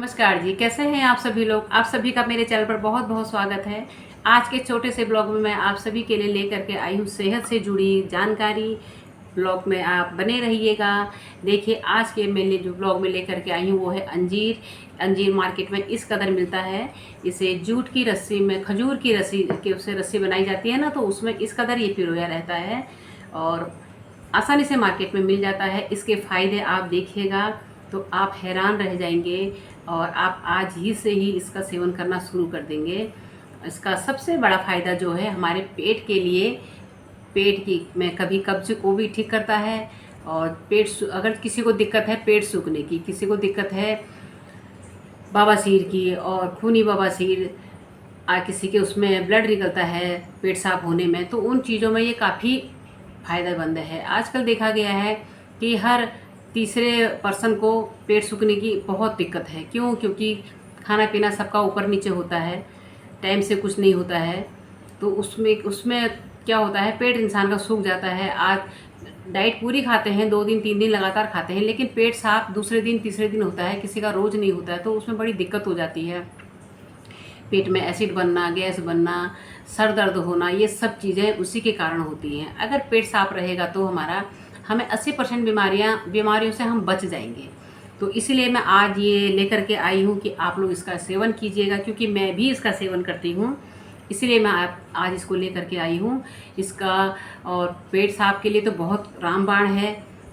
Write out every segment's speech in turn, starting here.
नमस्कार जी, कैसे हैं आप सभी लोग। आप सभी का मेरे चैनल पर बहुत बहुत स्वागत है। आज के छोटे से ब्लॉग में मैं आप सभी के लिए लेकर के आई हूँ सेहत से जुड़ी जानकारी। ब्लॉग में आप बने रहिएगा। देखिए, आज के मैं जो ब्लॉग में लेकर के आई हूँ वो है अंजीर। अंजीर मार्केट में इस कदर मिलता है। इसे जूट की रस्सी में, खजूर की रस्सी के उससे रस्सी बनाई जाती है ना, तो उसमें इस कदर ये पिरोया रहता है और आसानी से मार्केट में मिल जाता है। इसके फ़ायदे आप देखिएगा तो आप हैरान रह जाएंगे और आप आज ही से ही इसका सेवन करना शुरू कर देंगे। इसका सबसे बड़ा फ़ायदा जो है हमारे पेट के लिए, पेट की में कभी कब्ज को भी ठीक करता है। और अगर किसी को दिक्कत है पेट सूखने की, किसी को दिक्कत है बवासीर की और खूनी बवासीर, किसी के उसमें ब्लड निकलता है पेट साफ होने में, तो उन चीज़ों में ये काफ़ी फ़ायदेमंद है। आजकल देखा गया है कि हर तीसरे पर्सन को पेट सूखने की बहुत दिक्कत है। क्यों? क्योंकि खाना पीना सबका ऊपर नीचे होता है, टाइम से कुछ नहीं होता है, तो उसमें उसमें क्या होता है, पेट इंसान का सूख जाता है। आज डाइट पूरी खाते हैं, 2 दिन 3 दिन लगातार खाते हैं, लेकिन पेट साफ दूसरे दिन तीसरे दिन होता है, किसी का रोज़ नहीं होता है, तो उसमें बड़ी दिक्कत हो जाती है। पेट में एसिड बनना, गैस बनना, सर दर्द होना, ये सब चीज़ें उसी के कारण होती हैं। अगर पेट साफ रहेगा तो हमें 80% बीमारियों से हम बच जाएंगे। तो इसीलिए मैं आज ये लेकर के आई हूँ कि आप लोग इसका सेवन कीजिएगा, क्योंकि मैं भी इसका सेवन करती हूँ। इसीलिए मैं आज इसको लेकर के आई हूँ इसका। और पेट साफ के लिए तो बहुत रामबाण है,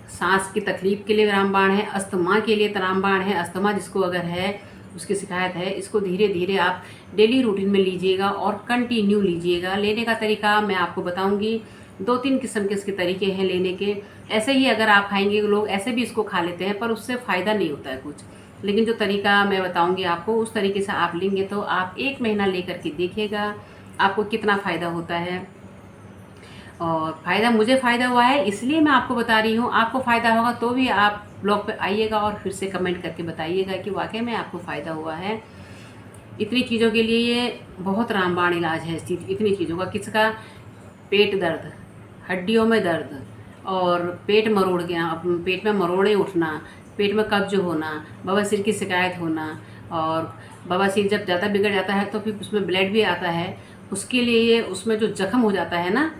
सांस की तकलीफ़ के लिए रामबाण है, अस्थमा के लिए रामबाण है। अस्थमा जिसको अगर है, उसकी शिकायत है, इसको धीरे धीरे आप डेली रूटीन में लीजिएगा और कंटिन्यू लीजिएगा। लेने का तरीका मैं आपको बताऊंगी। 2-3 किस्म के इसके तरीके हैं लेने के। ऐसे ही अगर आप खाएंगे, लोग ऐसे भी इसको खा लेते हैं पर उससे फ़ायदा नहीं होता है कुछ। लेकिन जो तरीका मैं बताऊंगी आपको, उस तरीके से आप लेंगे तो आप 1 महीना लेकर के देखिएगा आपको कितना फ़ायदा होता है। और मुझे फ़ायदा हुआ है इसलिए मैं आपको बता रही हूँ। आपको फ़ायदा होगा तो भी आप ब्लॉग पे आइएगा और फिर से कमेंट करके बताइएगा कि वाकई में आपको फ़ायदा हुआ है। इतनी चीज़ों के लिए ये बहुत रामबाण इलाज है। इतनी चीज़ों का, किसका? पेट दर्द, हड्डियों में दर्द और पेट मरोड़ गया, पेट में मरोड़े उठना, पेट में कब्ज होना, बवासीर की शिकायत होना। और बवासीर जब ज़्यादा बिगड़ जाता है तो फिर उसमें ब्लड भी आता है। उसके लिए ये, उसमें जो ज़ख्म हो जाता है ना,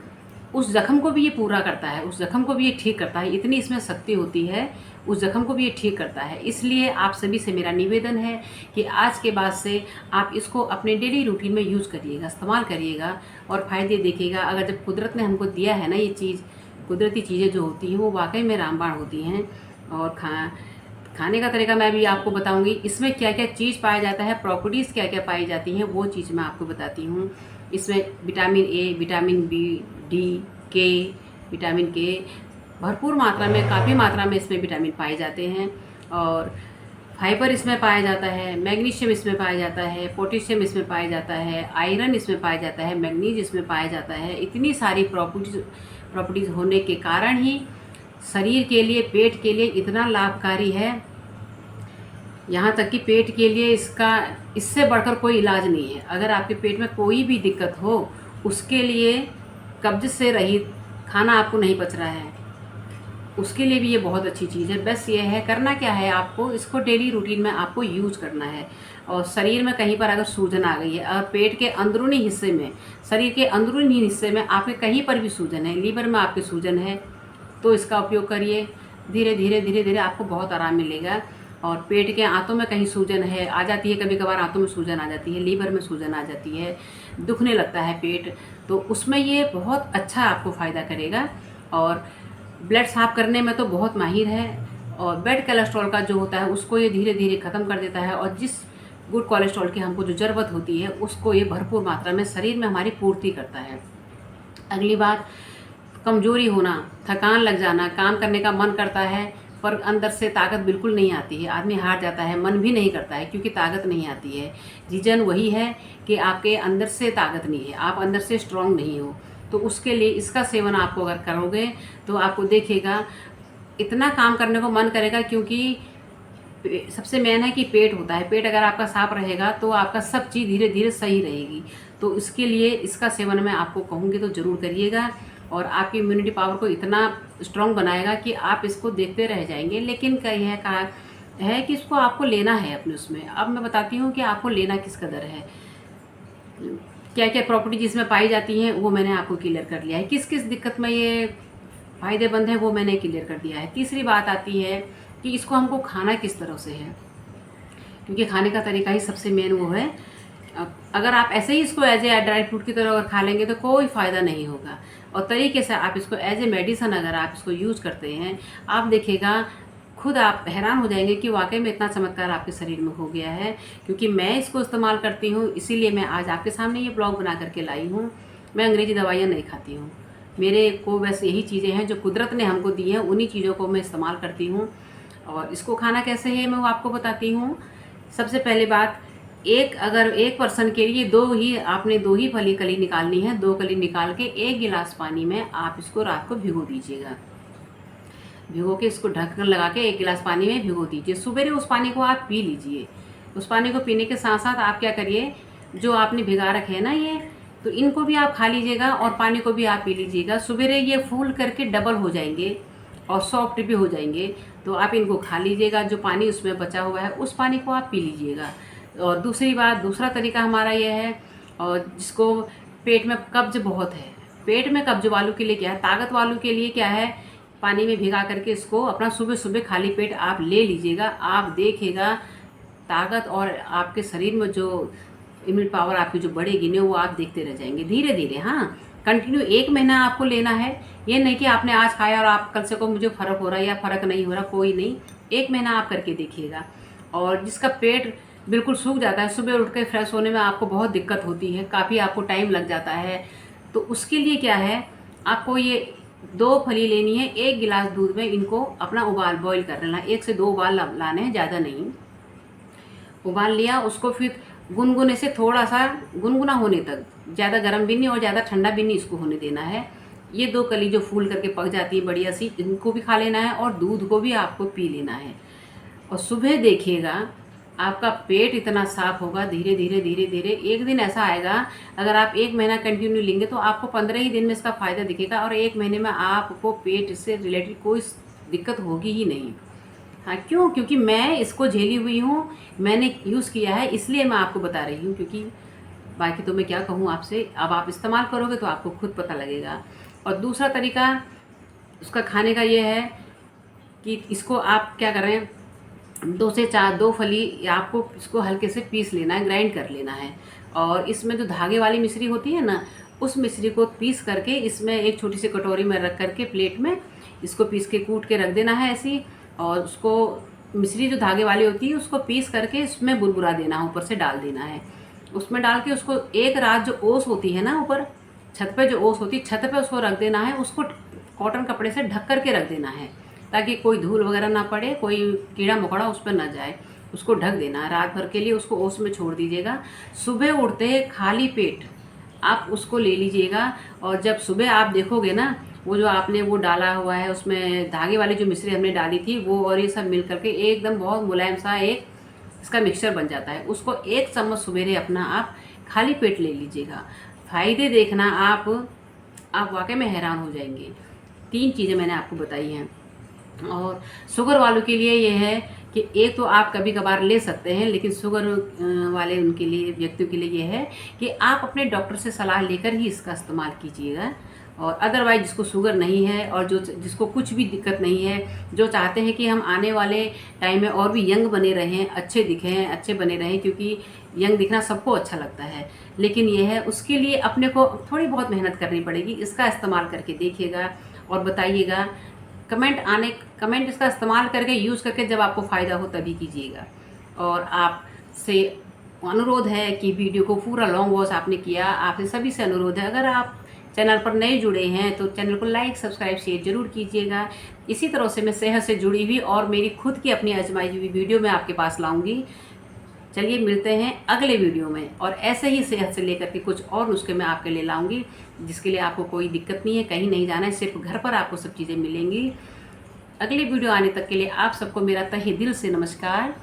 उस ज़ख्म को भी ये पूरा करता है, उस ज़ख्म को भी ये ठीक करता है। इतनी इसमें शक्ति होती है, उस ज़ख्म को भी ये ठीक करता है। इसलिए आप सभी से मेरा निवेदन है कि आज के बाद से आप इसको अपने डेली रूटीन में यूज़ करिएगा, इस्तेमाल करिएगा और फ़ायदे देखिएगा। अगर जब कुदरत ने हमको दिया है ना ये चीज़, कुदरती चीज़ें जो होती हैं वो वाकई में रामबाण होती हैं। और खाने का तरीका मैं भी आपको बताऊंगी। इसमें क्या क्या चीज़ पाया जाता है, प्रॉपर्टीज़ क्या क्या पाई जाती हैं, वो चीज़ मैं आपको बताती हूँ। इसमें vitamin A, vitamin B, D, K, vitamin के भरपूर मात्रा में, काफ़ी मात्रा में इसमें विटामिन पाए जाते हैं। और फाइबर इसमें पाया जाता है, मैग्नीशियम इसमें पाया जाता है, पोटेशियम इसमें पाया जाता है, आयरन इसमें पाया जाता है, मैग्नीज इसमें पाया जाता है। इतनी सारी प्रॉपर्टीज़ होने के कारण ही शरीर के लिए, पेट के लिए इतना लाभकारी है। यहाँ तक कि पेट के लिए इससे बढ़कर कोई इलाज नहीं है। अगर आपके पेट में कोई भी दिक्कत हो, उसके लिए कब्ज से रहित खाना आपको नहीं पच रहा है, उसके लिए भी ये बहुत अच्छी चीज़ है। बस ये है, करना क्या है, आपको इसको डेली रूटीन में आपको यूज़ करना है। और शरीर में कहीं पर अगर सूजन आ गई है, और पेट के अंदरूनी हिस्से में, शरीर के अंदरूनी हिस्से में आपके कहीं पर भी सूजन है, लीवर में आपके सूजन है, तो इसका उपयोग करिए। धीरे धीरे आपको बहुत आराम मिलेगा। और पेट के आंतों में कहीं सूजन है, आ जाती है, कभी कभार आंतों में सूजन आ जाती है, लीवर में सूजन आ जाती है, दुखने लगता है पेट, तो उसमें ये बहुत अच्छा आपको फ़ायदा करेगा। और ब्लड साफ़ करने में तो बहुत माहिर है। और बैड कोलेस्ट्रॉल का जो होता है उसको ये धीरे धीरे ख़त्म कर देता है। और जिस गुड कोलेस्ट्रॉल की हमको जो ज़रूरत होती है उसको ये भरपूर मात्रा में शरीर में हमारी पूर्ति करता है। अगली बात, कमज़ोरी होना, थकान लग जाना, काम करने का मन करता है पर अंदर से ताकत बिल्कुल नहीं आती है, आदमी हार जाता है, मन भी नहीं करता है क्योंकि ताकत नहीं आती है। रीज़न वही है कि आपके अंदर से ताकत नहीं है, आप अंदर से स्ट्रांग नहीं हो। तो उसके लिए इसका सेवन आपको अगर करोगे तो आपको देखिएगा इतना काम करने को मन करेगा। क्योंकि सबसे मेन है कि पेट होता है, पेट अगर आपका साफ रहेगा तो आपका सब चीज़ धीरे धीरे सही रहेगी। तो इसके लिए इसका सेवन मैं आपको कहूँगी तो ज़रूर करिएगा। और आपकी इम्यूनिटी पावर को इतना स्ट्रॉन्ग बनाएगा कि आप इसको देखते रह जाएंगे। लेकिन कहीं है कहा है कि इसको आपको लेना है अपने उसमें। अब मैं बताती हूँ कि आपको लेना किस कदर है, क्या क्या प्रॉपर्टीज इसमें पाई जाती हैं, वो मैंने आपको क्लियर कर लिया है। किस किस दिक्कत में ये फ़ायदेमंद है वो मैंने क्लियर कर दिया है। तीसरी बात आती है कि इसको हमको खाना किस तरह से है, क्योंकि खाने का तरीका ही सबसे मेन वो है। अगर आप ऐसे ही इसको एज ए ड्राई फ्रूट की तरह अगर खा लेंगे तो कोई फ़ायदा नहीं होगा। और तरीके से आप इसको एज ए मेडिसन अगर आप इसको यूज़ करते हैं, आप देखिएगा खुद आप हैरान हो जाएंगे कि वाकई में इतना चमत्कार आपके शरीर में हो गया है। क्योंकि मैं इसको इस्तेमाल करती हूँ, इसीलिए मैं आज आपके सामने ये ब्लॉग बना करके लाई हूँ। मैं अंग्रेज़ी दवाइयाँ नहीं खाती हूँ, मेरे को बस यही चीज़ें हैं जो कुदरत ने हमको दी हैं, उन्हीं चीज़ों को मैं इस्तेमाल करती हूँ। और इसको खाना कैसे है मैं वो आपको बताती हूँ। सबसे पहले बात, अगर एक पर्सन के लिए आपने दो ही फली कली निकालनी है। 2 कली निकाल के 1 गिलास पानी में आप इसको रात को भिगो दीजिएगा। भिगो के इसको ढक्कन लगा के 1 गिलास पानी में भिगो दीजिए। सुबह उस पानी को आप पी लीजिए। उस पानी को पीने के साथ साथ आप क्या करिए, जो आपने भिगा रखे हैं ना ये, तो इनको भी आप खा लीजिएगा और पानी को भी आप पी लीजिएगा। सुबह ये फूल करके डबल हो जाएंगे और सॉफ्ट भी हो जाएंगे, तो आप इनको खा लीजिएगा। जो पानी उसमें बचा हुआ है उस पानी को आप पी लीजिएगा। और दूसरी बात, दूसरा तरीका हमारा यह है, और जिसको पेट में कब्ज बहुत है, पेट में कब्ज वालों के लिए क्या है, ताकत वालों के लिए क्या है, पानी में भिगा करके इसको अपना सुबह सुबह खाली पेट आप ले लीजिएगा। आप देखिएगा ताकत और आपके शरीर में जो इम्यूनिटी पावर आपकी जो बढ़ेगी ना, वो आप देखते रह जाएंगे धीरे धीरे। हाँ, कंटिन्यू 1 महीना आपको लेना है। ये नहीं कि आपने आज खाया और आप कल से को मुझे फ़र्क हो रहा है या फ़र्क नहीं हो रहा, कोई नहीं। 1 महीना आप करके देखिएगा। और जिसका पेट बिल्कुल सूख जाता है, सुबह उठ के फ्रेश होने में आपको बहुत दिक्कत होती है, काफ़ी आपको टाइम लग जाता है, तो उसके लिए क्या है, आपको ये 2 फली लेनी है। 1 गिलास दूध में इनको अपना बॉईल कर लेना, 1 से 2 उबाल लाने हैं, ज़्यादा नहीं। उबाल लिया उसको, फिर गुनगुने से थोड़ा सा गुनगुना होने तक, ज़्यादा गर्म भी नहीं और ज़्यादा ठंडा भी नहीं इसको होने देना है। ये 2 कली जो फूल करके पक जाती है बढ़िया सी, इनको भी खा लेना है और दूध को भी आपको पी लेना है। और सुबह देखिएगा आपका पेट इतना साफ होगा, धीरे धीरे धीरे धीरे। एक दिन ऐसा आएगा, अगर आप 1 महीना कंटिन्यू लेंगे तो आपको 15 ही दिन में इसका फ़ायदा दिखेगा और 1 महीने में आपको पेट से रिलेटेड कोई दिक्कत होगी ही नहीं। हाँ, क्यों? क्योंकि मैं इसको झेली हुई हूँ, मैंने यूज़ किया है, इसलिए मैं आपको बता रही हूँ। क्योंकि बाकी तो मैं क्या कहूँ आपसे, अब आप इस्तेमाल करोगे तो आपको खुद पता लगेगा। और दूसरा तरीका उसका खाने का ये है कि इसको आप क्या करें, 2 से 2 फली आपको इसको हल्के से पीस लेना है, ग्राइंड कर लेना है। और इसमें जो धागे वाली मिश्री होती है ना, उस मिश्री को पीस करके इसमें एक छोटी सी कटोरी में रख करके प्लेट में इसको पीस के कूट के रख देना है ऐसी। और उसको मिश्री जो धागे वाली होती है उसको पीस करके इसमें बुरबुरा देना है, ऊपर से डाल देना है। उसमें डाल के उसको एक रात, जो ओस होती है ना ऊपर छत पे जो ओस होती है, छत पे उसको रख देना है। उसको कॉटन कपड़े से ढक करके रख देना है ताकि कोई धूल वगैरह ना पड़े, कोई कीड़ा मकोड़ा उस पर ना जाए। उसको ढक देना है रात भर के लिए, उसको ओस में छोड़ दीजिएगा। सुबह उठते खाली पेट आप उसको ले लीजिएगा। और जब सुबह आप देखोगे ना, वो जो आपने वो डाला हुआ है उसमें धागे वाली जो मिश्री हमने डाली थी वो और ये सब मिल करके एकदम बहुत मुलायम सा एक इसका मिक्सचर बन जाता है। उसको 1 चम्मच सवेरे अपना आप खाली पेट ले लीजिएगा। फ़ायदे देखना आप वाकई में हैरान हो जाएंगे। 3 चीज़ें मैंने आपको बताई हैं। और शुगर वालों के लिए ये है कि एक तो आप कभी कभार ले सकते हैं, लेकिन शुगर वाले उनके लिए, व्यक्तियों के लिए ये है कि आप अपने डॉक्टर से सलाह लेकर ही इसका इस्तेमाल कीजिएगा। और अदरवाइज जिसको शुगर नहीं है और जिसको कुछ भी दिक्कत नहीं है, जो चाहते हैं कि हम आने वाले टाइम में और भी यंग बने रहें, अच्छे दिखें, अच्छे बने रहें, क्योंकि यंग दिखना सबको अच्छा लगता है, लेकिन ये है उसके लिए अपने को थोड़ी बहुत मेहनत करनी पड़ेगी। इसका इस्तेमाल करके देखिएगा और बताइएगा। कमेंट इसका इस्तेमाल करके, यूज़ करके जब आपको फ़ायदा हो तभी कीजिएगा। और आपसे अनुरोध है कि वीडियो को पूरा लॉन्ग वॉच आपने किया, आपसे सभी से अनुरोध है, अगर आप चैनल पर नए जुड़े हैं तो चैनल को लाइक, सब्सक्राइब, शेयर जरूर कीजिएगा। इसी तरह से मैं सेहत से जुड़ी हुई और मेरी खुद की अपनी आजमाई हुई वीडियो मैं आपके पास लाऊंगी। चलिए मिलते हैं अगले वीडियो में, और ऐसे ही सेहत से लेकर के कुछ और नुस्खे मैं आपके लिए लाऊंगी, जिसके लिए आपको कोई दिक्कत नहीं है, कहीं नहीं जाना है, सिर्फ घर पर आपको सब चीज़ें मिलेंगी। अगली वीडियो आने तक के लिए आप सबको मेरा तहे दिल से नमस्कार।